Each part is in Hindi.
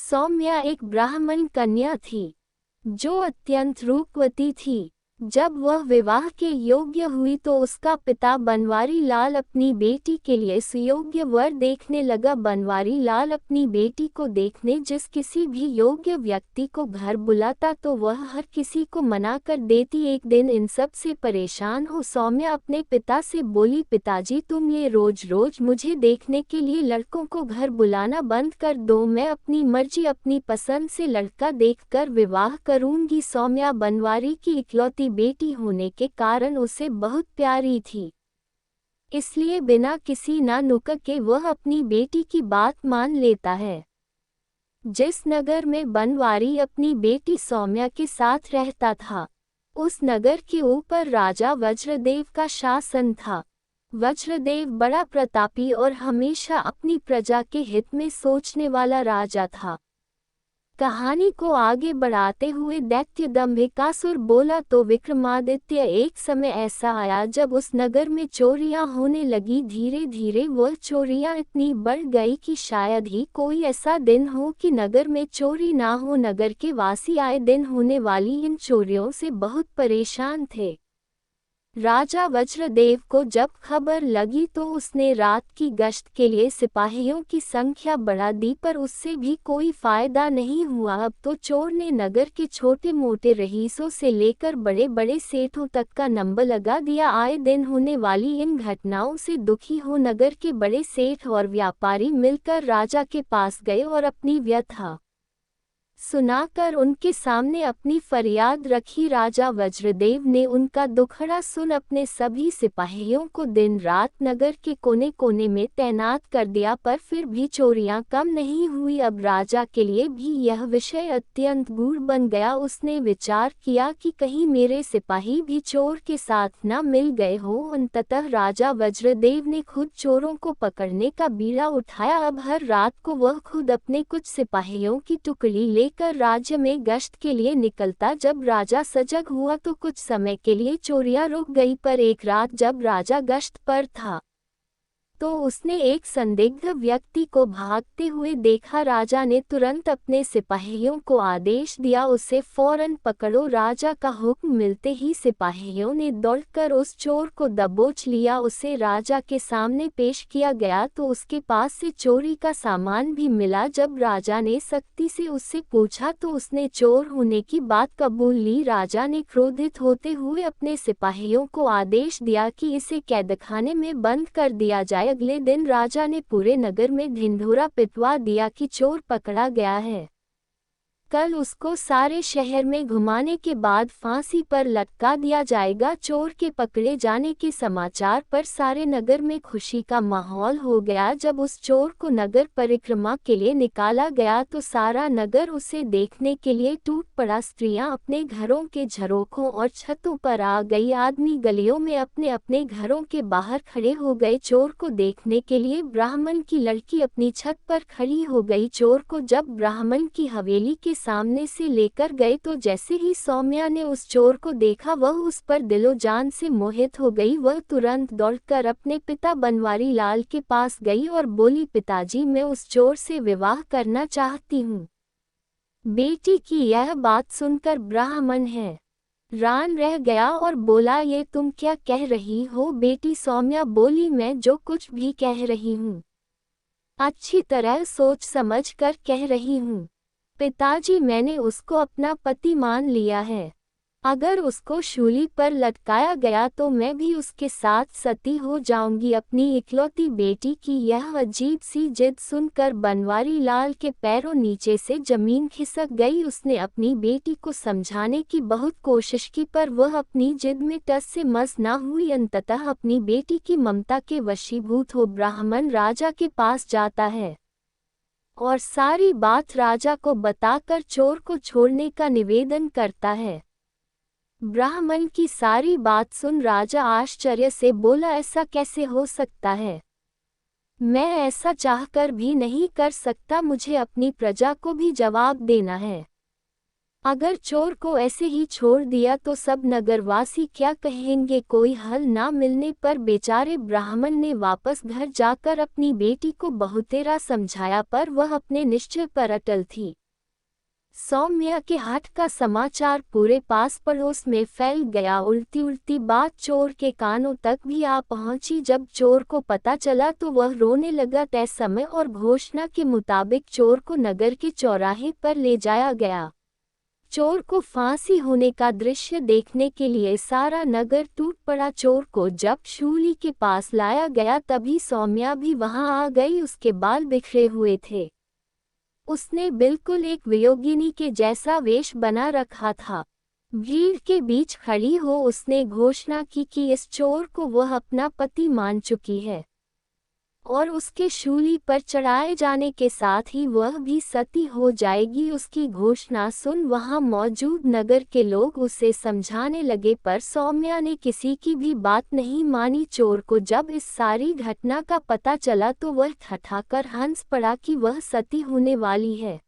सौम्या एक ब्राह्मण कन्या थी, जो अत्यंत रूपवती थी। जब वह विवाह के योग्य हुई तो उसका पिता बनवारी लाल अपनी बेटी के लिए सुयोग्य वर देखने लगा। बनवारी लाल अपनी बेटी को देखने जिस किसी भी योग्य व्यक्ति को घर बुलाता तो वह हर किसी को मना कर देती। एक दिन इन सब से परेशान हो सौम्या अपने पिता से बोली, पिताजी तुम ये रोज रोज मुझे देखने के लिए लड़कों को घर बुलाना बंद कर दो। मैं अपनी मर्जी अपनी पसंद से लड़का देखकर विवाह करूंगी। सौम्या बनवारी की इकलौती बेटी होने के कारण उसे बहुत प्यारी थी, इसलिए बिना किसी ना नुक्कड़ के वह अपनी बेटी की बात मान लेता है। जिस नगर में बनवारी अपनी बेटी सौम्या के साथ रहता था, उस नगर के ऊपर राजा वज्रदेव का शासन था। वज्रदेव बड़ा प्रतापी और हमेशा अपनी प्रजा के हित में सोचने वाला राजा था। कहानी को आगे बढ़ाते हुए दैत्य दंभिकासुर बोला, तो विक्रमादित्य एक समय ऐसा आया जब उस नगर में चोरियां होने लगी। धीरे धीरे वह चोरियां इतनी बढ़ गई कि शायद ही कोई ऐसा दिन हो कि नगर में चोरी ना हो। नगर के वासी आए दिन होने वाली इन चोरियों से बहुत परेशान थे। राजा वज्रदेव को जब खबर लगी तो उसने रात की गश्त के लिए सिपाहियों की संख्या बढ़ा दी, पर उससे भी कोई फायदा नहीं हुआ। अब तो चोर ने नगर के छोटे मोटे रईसों से लेकर बड़े बड़े सेठों तक का नंबर लगा दिया। आए दिन होने वाली इन घटनाओं से दुखी हो नगर के बड़े सेठ और व्यापारी मिलकर राजा के पास गए और अपनी व्यथा सुनाकर उनके सामने अपनी फरियाद रखी। राजा वज्रदेव ने उनका दुखड़ा सुन अपने सभी सिपाहियों को दिन रात नगर के कोने कोने में तैनात कर दिया, पर फिर भी चोरियां कम नहीं हुई। अब राजा के लिए भी यह विषय अत्यंत गूढ़ बन गया। उसने विचार किया कि कहीं मेरे सिपाही भी चोर के साथ न मिल गए हो। अंततः राजा वज्रदेव ने खुद चोरों को पकड़ने का बीड़ा उठाया। अब हर रात को वह खुद अपने कुछ सिपाहियों की टुकड़ी लेकर राज्य में गश्त के लिए निकलता। जब राजा सजग हुआ तो कुछ समय के लिए चोरियां रुक गई, पर एक रात जब राजा गश्त पर था तो उसने एक संदिग्ध व्यक्ति को भागते हुए देखा। राजा ने तुरंत अपने सिपाहियों को आदेश दिया, उसे फौरन पकड़ो। राजा का हुक्म मिलते ही सिपाहियों ने दौड़कर उस चोर को दबोच लिया। उसे राजा के सामने पेश किया गया तो उसके पास से चोरी का सामान भी मिला। जब राजा ने सख्ती से उससे पूछा तो उसने चोर होने की बात कबूल ली। राजा ने क्रोधित होते हुए अपने सिपाहियों को आदेश दिया कि इसे कैदखाने में बंद कर दिया जाए। अगले दिन राजा ने पूरे नगर में ढिंढोरा पिटवा दिया कि चोर पकड़ा गया है। कल उसको सारे शहर में घुमाने के बाद फांसी पर लटका दिया जाएगा। चोर के पकड़े जाने के समाचार पर सारे नगर में खुशी का माहौल हो गया। जब उस चोर को नगर परिक्रमा के लिए निकाला गया तो सारा नगर उसे देखने के लिए टूट पड़ा। स्त्रियां अपने घरों के झरोखों और छतों पर आ गई। आदमी गलियों में अपने अपने घरों के बाहर खड़े हो गए चोर को देखने के लिए। ब्राह्मण की लड़की अपनी छत पर खड़ी हो गई। चोर को जब ब्राह्मण की हवेली के सामने से लेकर गए तो जैसे ही सौम्या ने उस चोर को देखा वह उस पर दिलो जान से मोहित हो गई। वह तुरंत दौड़कर अपने पिता बनवारी लाल के पास गई और बोली, पिताजी मैं उस चोर से विवाह करना चाहती हूँ। बेटी की यह बात सुनकर ब्राह्मण हैरान रह गया और बोला, ये तुम क्या कह रही हो बेटी? सौम्या बोली, मैं जो कुछ भी कह रही हूँ अच्छी तरह सोच समझ कर कह रही हूँ। पिताजी मैंने उसको अपना पति मान लिया है। अगर उसको शूली पर लटकाया गया तो मैं भी उसके साथ सती हो जाऊंगी। अपनी इकलौती बेटी की यह अजीब सी जिद सुनकर बनवारी लाल के पैरों नीचे से जमीन खिसक गई। उसने अपनी बेटी को समझाने की बहुत कोशिश की पर वह अपनी जिद में टस से मस न हुई। अंततः अपनी बेटी की ममता के वशीभूत हो ब्राह्मण राजा के पास जाता है और सारी बात राजा को बताकर चोर को छोड़ने का निवेदन करता है। ब्राह्मण की सारी बात सुन राजा आश्चर्य से बोला, ऐसा कैसे हो सकता है? मैं ऐसा चाहकर भी नहीं कर सकता। मुझे अपनी प्रजा को भी जवाब देना है। अगर चोर को ऐसे ही छोड़ दिया तो सब नगरवासी क्या कहेंगे। कोई हल ना मिलने पर बेचारे ब्राह्मण ने वापस घर जाकर अपनी बेटी को बहुतेरा समझाया, पर वह अपने निश्चय पर अटल थी। सौम्या के हठ का समाचार पूरे पास पड़ोस में फैल गया। उल्टी उल्टी बात चोर के कानों तक भी आ पहुंची। जब चोर को पता चला तो वह रोने लगा। तय समय और घोषणा के मुताबिक चोर को नगर के चौराहे पर ले जाया गया। चोर को फांसी होने का दृश्य देखने के लिए सारा नगर टूट पड़ा। चोर को जब शूली के पास लाया गया तभी सौम्या भी वहां आ गई। उसके बाल बिखरे हुए थे। उसने बिल्कुल एक वियोगिनी के जैसा वेश बना रखा था। भीड़ के बीच खड़ी हो उसने घोषणा की कि इस चोर को वह अपना पति मान चुकी है और उसके शूली पर चढ़ाए जाने के साथ ही वह भी सती हो जाएगी। उसकी घोषणा सुन वहां मौजूद नगर के लोग उसे समझाने लगे, पर सौम्या ने किसी की भी बात नहीं मानी। चोर को जब इस सारी घटना का पता चला तो वह ठठाकर हंस पड़ा कि वह सती होने वाली है।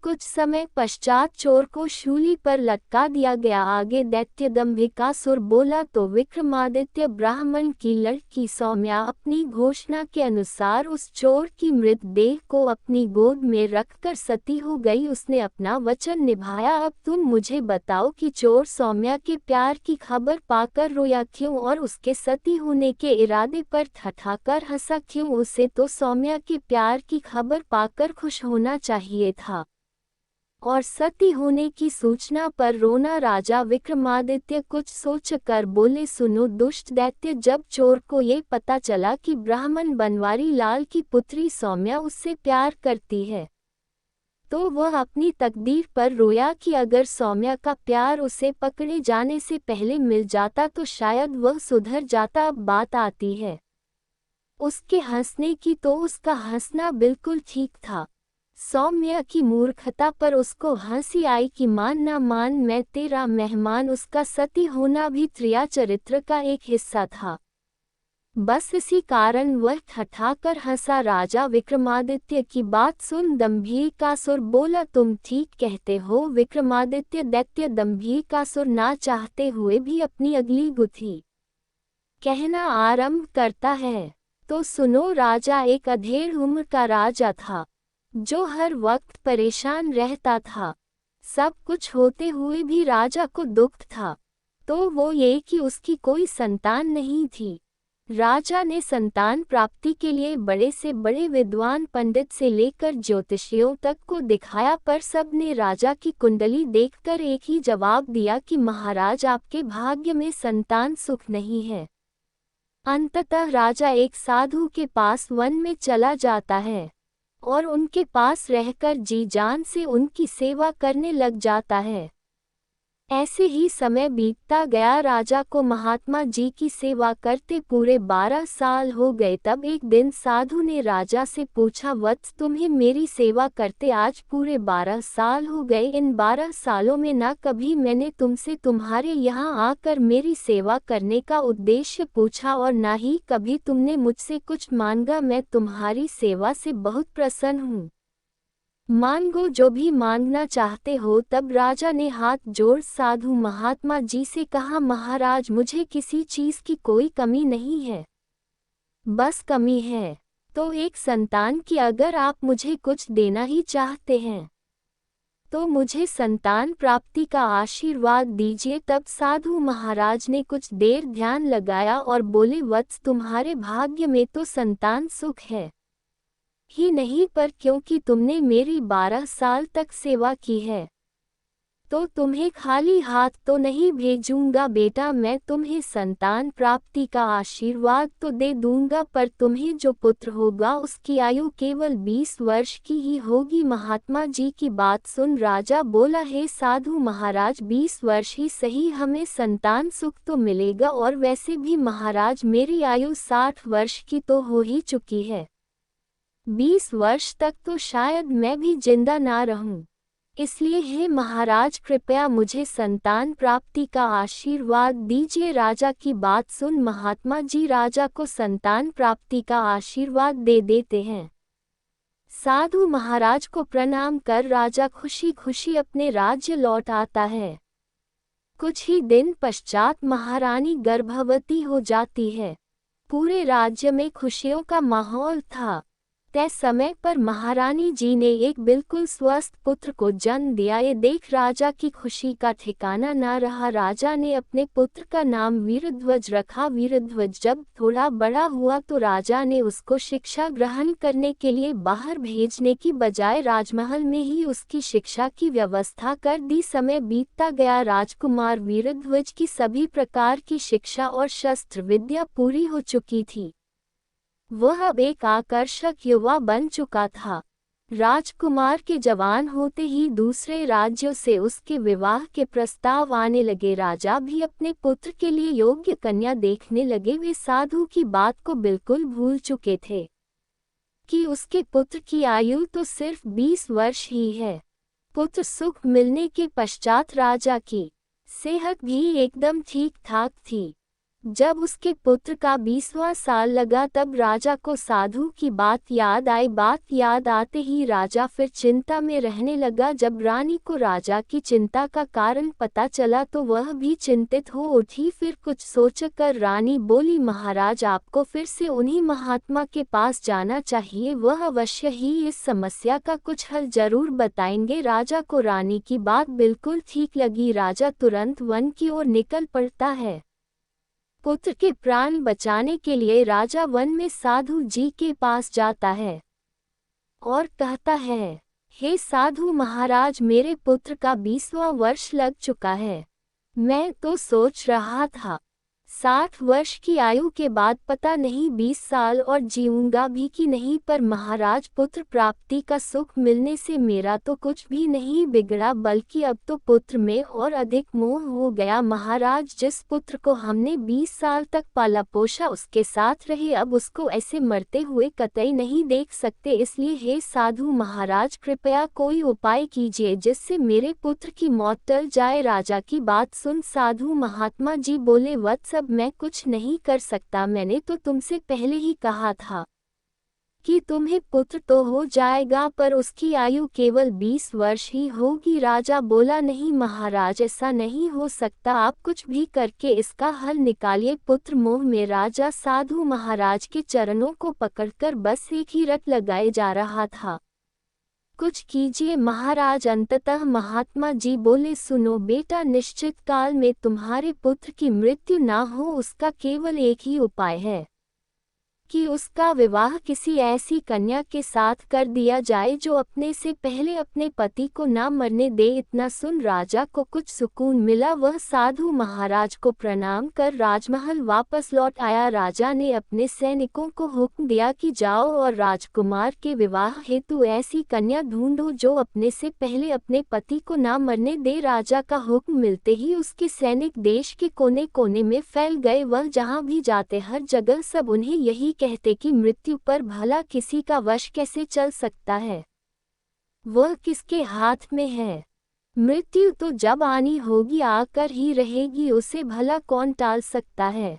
कुछ समय पश्चात चोर को शूली पर लटका दिया गया। आगे दैत्य दंभिकासुर बोला तो विक्रमादित्य ब्राह्मण की लड़की सौम्या अपनी घोषणा के अनुसार उस चोर की मृतदेह को अपनी गोद में रखकर सती हो गई। उसने अपना वचन निभाया। अब तुम मुझे बताओ कि चोर सौम्या के प्यार की खबर पाकर रोया क्यों और उसके सती होने के इरादे पर ठठाकर हंसा क्यों। उसे तो सौम्या के प्यार की खबर पाकर खुश होना चाहिए था और सती होने की सूचना पर रोना। राजा विक्रमादित्य कुछ सोचकर बोले, सुनो दुष्ट दैत्य, जब चोर को ये पता चला कि ब्राह्मण बनवारी लाल की पुत्री सौम्या उससे प्यार करती है तो वह अपनी तकदीर पर रोया कि अगर सौम्या का प्यार उसे पकड़े जाने से पहले मिल जाता तो शायद वह सुधर जाता। अब बात आती है उसके हंसने की, तो उसका हंसना बिल्कुल ठीक था। सौम्या की मूर्खता पर उसको हंसी आई कि मान ना मान मैं तेरा मेहमान। उसका सती होना भी त्रिया चरित्र का एक हिस्सा था। बस इसी कारण वह ठठाकर हंसा। राजा विक्रमादित्य की बात सुन दंभिकासुर बोला, तुम ठीक कहते हो विक्रमादित्य। दैत्य दंभिकासुर ना चाहते हुए भी अपनी अगली गुत्थी कहना आरंभ करता है। तो सुनो, राजा एक अधेड़ उम्र का राजा था जो हर वक्त परेशान रहता था। सब कुछ होते हुए भी राजा को दुख था, तो वो ये कि उसकी कोई संतान नहीं थी। राजा ने संतान प्राप्ति के लिए बड़े से बड़े विद्वान पंडित से लेकर ज्योतिषियों तक को दिखाया, पर सब ने राजा की कुंडली देखकर एक ही जवाब दिया कि महाराज आपके भाग्य में संतान सुख नहीं है। अंततः राजा एक साधु के पास वन में चला जाता है और उनके पास रहकर जी जान से उनकी सेवा करने लग जाता है। ऐसे ही समय बीतता गया। राजा को महात्मा जी की सेवा करते पूरे 12 साल हो गए। तब एक दिन साधु ने राजा से पूछा, वत्स, तुम्हें मेरी सेवा करते आज पूरे 12 साल हो गए। इन 12 सालों में ना कभी मैंने तुमसे तुम्हारे यहाँ आकर मेरी सेवा करने का उद्देश्य पूछा और ना ही कभी तुमने मुझसे कुछ मांगा। मैं तुम्हारी सेवा से बहुत प्रसन्न हूँ, मांगो जो भी मांगना चाहते हो। तब राजा ने हाथ जोड़ साधु महात्मा जी से कहा, महाराज मुझे किसी चीज की कोई कमी नहीं है, बस कमी है तो एक संतान की। अगर आप मुझे कुछ देना ही चाहते हैं तो मुझे संतान प्राप्ति का आशीर्वाद दीजिए। तब साधु महाराज ने कुछ देर ध्यान लगाया और बोले, वत्स, तुम्हारे भाग्य में तो संतान सुख है ही नहीं, पर क्योंकि तुमने मेरी 12 साल तक सेवा की है तो तुम्हें खाली हाथ तो नहीं भेजूंगा बेटा। मैं तुम्हें संतान प्राप्ति का आशीर्वाद तो दे दूंगा, पर तुम्हें जो पुत्र होगा उसकी आयु केवल 20 वर्ष की ही होगी। महात्मा जी की बात सुन राजा बोला, हे साधु महाराज, 20 वर्ष ही सही, हमें संतान सुख तो मिलेगा और वैसे भी महाराज मेरी आयु 60 वर्ष की तो हो ही चुकी है। 20 वर्ष तक तो शायद मैं भी जिंदा ना रहूं, इसलिए हे महाराज कृपया मुझे संतान प्राप्ति का आशीर्वाद दीजिए। राजा की बात सुन महात्मा जी राजा को संतान प्राप्ति का आशीर्वाद दे देते हैं। साधु महाराज को प्रणाम कर राजा खुशी खुशी अपने राज्य लौट आता है। कुछ ही दिन पश्चात महारानी गर्भवती हो जाती है। पूरे राज्य में खुशियों का माहौल था। तय समय पर महारानी जी ने एक बिल्कुल स्वस्थ पुत्र को जन्म दिया। ये देख राजा की खुशी का ठिकाना न रहा। राजा ने अपने पुत्र का नाम वीरध्वज रखा। वीरध्वज जब थोड़ा बड़ा हुआ तो राजा ने उसको शिक्षा ग्रहण करने के लिए बाहर भेजने की बजाय राजमहल में ही उसकी शिक्षा की व्यवस्था कर दी। समय बीतता गया। राजकुमार वीरध्वज की सभी प्रकार की शिक्षा और शस्त्र विद्या पूरी हो चुकी थी। वह अब एक आकर्षक युवा बन चुका था। राजकुमार के जवान होते ही दूसरे राज्यों से उसके विवाह के प्रस्ताव आने लगे। राजा भी अपने पुत्र के लिए योग्य कन्या देखने लगे। वे साधु की बात को बिल्कुल भूल चुके थे कि उसके पुत्र की आयु तो सिर्फ 20 वर्ष ही है। पुत्र सुख मिलने के पश्चात राजा की सेहत भी एकदम ठीक ठाक थी। जब उसके पुत्र का 20वां साल लगा तब राजा को साधु की बात याद आई। बात याद आते ही राजा फिर चिंता में रहने लगा। जब रानी को राजा की चिंता का कारण पता चला तो वह भी चिंतित हो उठी। फिर कुछ सोचकर रानी बोली, महाराज आपको फिर से उन्हीं महात्मा के पास जाना चाहिए। वह अवश्य ही इस समस्या का कुछ हल जरूर बताएंगे। राजा को रानी की बात बिल्कुल ठीक लगी। राजा तुरंत वन की ओर निकल पड़ता है। पुत्र के प्राण बचाने के लिए राजा वन में साधु जी के पास जाता है और कहता है, हे साधु महाराज, मेरे पुत्र का 20वां वर्ष लग चुका है। मैं तो सोच रहा था 60 वर्ष की आयु के बाद पता नहीं 20 साल और जीऊंगा भी कि नहीं, पर महाराज पुत्र प्राप्ति का सुख मिलने से मेरा तो कुछ भी नहीं बिगड़ा, बल्कि अब तो पुत्र में और अधिक मोह हो गया। महाराज, जिस पुत्र को हमने 20 साल तक पाला पोषा उसके साथ रहे, अब उसको ऐसे मरते हुए कतई नहीं देख सकते। इसलिए हे साधु महाराज, कृपया कोई उपाय कीजिए जिससे मेरे पुत्र की मौत टल जाए। राजा की बात सुन साधु महात्मा जी बोले, वत्स अब मैं कुछ नहीं कर सकता। मैंने तो तुमसे पहले ही कहा था कि तुम्हें पुत्र तो हो जाएगा, पर उसकी आयु केवल 20 वर्ष ही होगी। राजा बोला, नहीं महाराज, ऐसा नहीं हो सकता, आप कुछ भी करके इसका हल निकालिए। पुत्र मोह में राजा साधु महाराज के चरणों को पकड़कर बस एक ही रट लगाए जा रहा था। कुछ कीजिए महाराज। अंततः महात्मा जी बोले, सुनो बेटा, निश्चित काल में तुम्हारे पुत्र की मृत्यु ना हो, उसका केवल एक ही उपाय है कि उसका विवाह किसी ऐसी कन्या के साथ कर दिया जाए जो अपने से पहले अपने पति को ना मरने दे। इतना सुन राजा को कुछ सुकून मिला। वह साधु महाराज को प्रणाम कर राजमहल वापस लौट आया। राजा ने अपने सैनिकों को हुक्म दिया कि जाओ और राजकुमार के विवाह हेतु ऐसी कन्या ढूंढो जो अपने से पहले अपने पति को ना मरने दे। राजा का हुक्म मिलते ही उसके सैनिक देश के कोने कोने में फैल गए। वह जहाँ भी जाते हर जगह सब उन्हें यही कहते कि मृत्यु पर भला किसी का वश कैसे चल सकता है, वह किसके हाथ में है। मृत्यु तो जब आनी होगी आकर ही रहेगी, उसे भला कौन टाल सकता है।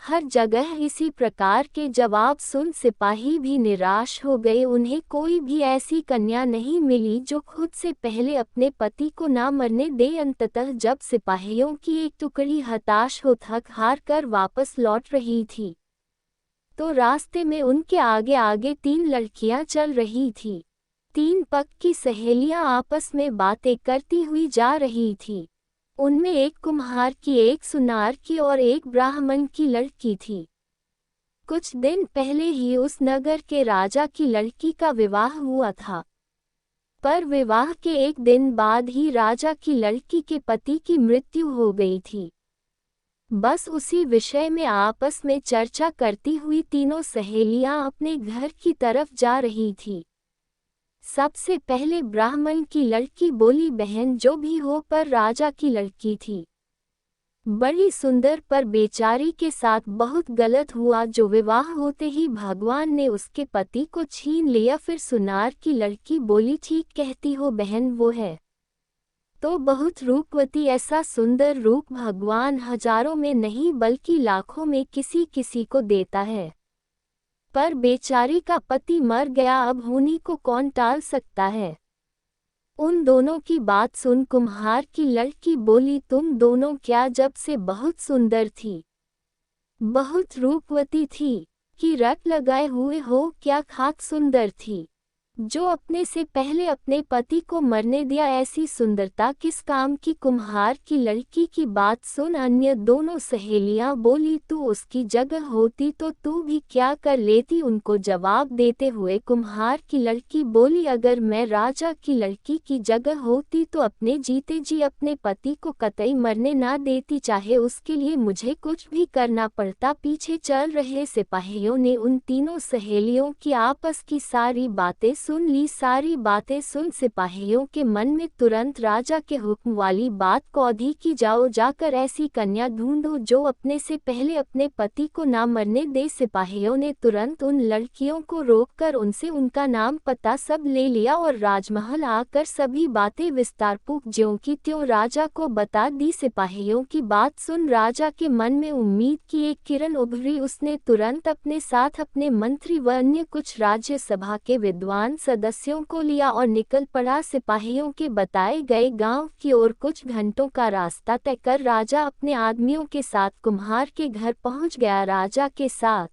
हर जगह इसी प्रकार के जवाब सुन सिपाही भी निराश हो गए। उन्हें कोई भी ऐसी कन्या नहीं मिली जो खुद से पहले अपने पति को ना मरने दे। अंततः जब सिपाहियों की एक टुकड़ी हताश हो थक हार कर वापस लौट रही थी तो रास्ते में उनके आगे आगे 3 लड़कियां चल रही थीं। 3 पक की सहेलियां आपस में बातें करती हुई जा रही थीं। उनमें एक कुम्हार की, एक सुनार की और एक ब्राह्मण की लड़की थी। कुछ दिन पहले ही उस नगर के राजा की लड़की का विवाह हुआ था, पर विवाह के एक दिन बाद ही राजा की लड़की के पति की मृत्यु हो गई थी। बस उसी विषय में आपस में चर्चा करती हुई तीनों सहेलियां अपने घर की तरफ जा रही थीं। सबसे पहले ब्राह्मण की लड़की बोली, बहन जो भी हो पर राजा की लड़की थी, बड़ी सुंदर, पर बेचारी के साथ बहुत गलत हुआ जो विवाह होते ही भगवान ने उसके पति को छीन लिया। फिर सुनार की लड़की बोली, ठीक कहती हो बहन, वो है तो बहुत रूपवती, ऐसा सुंदर रूप भगवान हजारों में नहीं बल्कि लाखों में किसी किसी को देता है। पर बेचारी का पति मर गया, अब उन्हीं को कौन टाल सकता है। उन दोनों की बात सुन कुम्हार की लड़की बोली, तुम दोनों क्या जब से बहुत सुंदर थी, बहुत रूपवती थी, कि रट लगाए हुए हो, क्या खाक सुंदर थी, जो अपने से पहले अपने पति को मरने दिया, ऐसी सुंदरता किस काम की। कुम्हार की लड़की की बात सुन अन्य दोनों सहेलियां बोली, तू उसकी जगह होती तो तू भी क्या कर लेती। उनको जवाब देते हुए कुम्हार की लड़की बोली, अगर मैं राजा की लड़की की जगह होती तो अपने जीते जी अपने पति को कतई मरने ना देती, चाहे उसके लिए मुझे कुछ भी करना पड़ता। पीछे चल रहे सिपाहियों ने उन तीनों सहेलियों की आपस की सारी बातें सुन ली। सारी बातें सुन सिपाहियों के मन में तुरंत राजा के हुक्म वाली बात कौधी की, जाओ जाकर ऐसी कन्या ढूंढो जो अपने से पहले अपने पति को ना मरने दे। सिपाहियों ने तुरंत उन लड़कियों को रोककर उनसे उनका नाम पता सब ले लिया और राजमहल आकर सभी बातें विस्तारपूर्वक ज्यों की त्यों राजा को बता दी। सिपाहियों की बात सुन राजा के मन में उम्मीद की एक किरण उभरी। उसने तुरंत अपने साथ अपने मंत्री व अन्य कुछ राज्यसभा के विद्वान सदस्यों को लिया और निकल पड़ा सिपाहियों के बताए गए गांव की ओर। कुछ घंटों का रास्ता तय कर राजा अपने आदमियों के साथ कुम्हार के घर पहुंच गया। राजा के साथ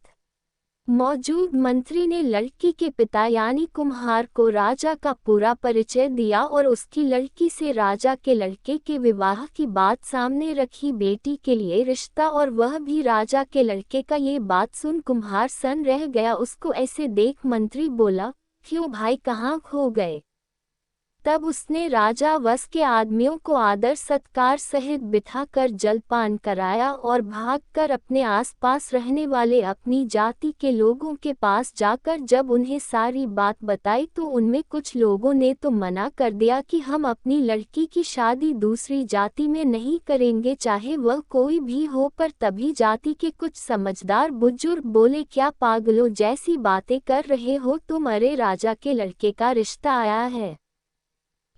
मौजूद मंत्री ने लड़की के पिता यानी कुम्हार को राजा का पूरा परिचय दिया और उसकी लड़की से राजा के लड़के के विवाह की बात सामने रखी, बेटी के लिए रिश्ता, और वह भी राजा के लड़के का। ये बात सुन कुम्हार सन रह गया। उसको ऐसे देख मंत्री बोला, क्यों भाई, कहाँ खो गए। तब उसने राजा वश के आदमियों को आदर सत्कार सहित बिठाकर जलपान कराया और भागकर अपने आसपास रहने वाले अपनी जाति के लोगों के पास जाकर जब उन्हें सारी बात बताई तो उनमें कुछ लोगों ने तो मना कर दिया कि हम अपनी लड़की की शादी दूसरी जाति में नहीं करेंगे, चाहे वह कोई भी हो। पर तभी जाति के कुछ समझदार बुजुर्ग बोले, क्या पागलों जैसी बातें कर रहे हो तुम, अरे राजा के लड़के का रिश्ता आया है।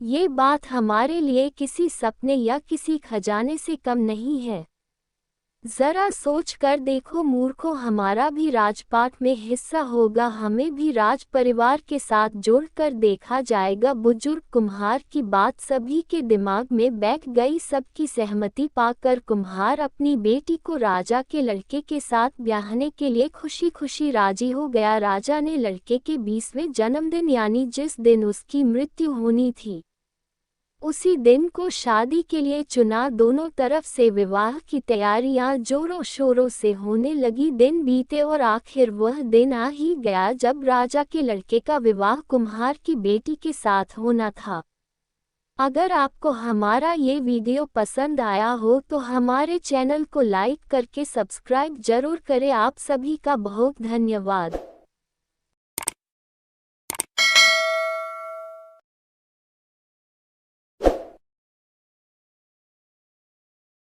ये बात हमारे लिए किसी सपने या किसी खजाने से कम नहीं है। जरा सोच कर देखो मूर्खों, हमारा भी राजपाट में हिस्सा होगा, हमें भी राज परिवार के साथ जोड़कर देखा जाएगा। बुजुर्ग कुम्हार की बात सभी के दिमाग में बैठ गई। सबकी सहमति पाकर कुम्हार अपनी बेटी को राजा के लड़के के साथ ब्याहने के लिए खुशी खुशी राजी हो गया। राजा ने लड़के के 20वें जन्मदिन यानी जिस दिन उसकी मृत्यु होनी थी उसी दिन को शादी के लिए चुना। दोनों तरफ से विवाह की तैयारियां जोरों शोरों से होने लगी। दिन बीते और आखिर वह दिन आ ही गया जब राजा के लड़के का विवाह कुम्हार की बेटी के साथ होना था। अगर आपको हमारा ये वीडियो पसंद आया हो तो हमारे चैनल को लाइक करके सब्सक्राइब जरूर करें। आप सभी का बहुत धन्यवाद।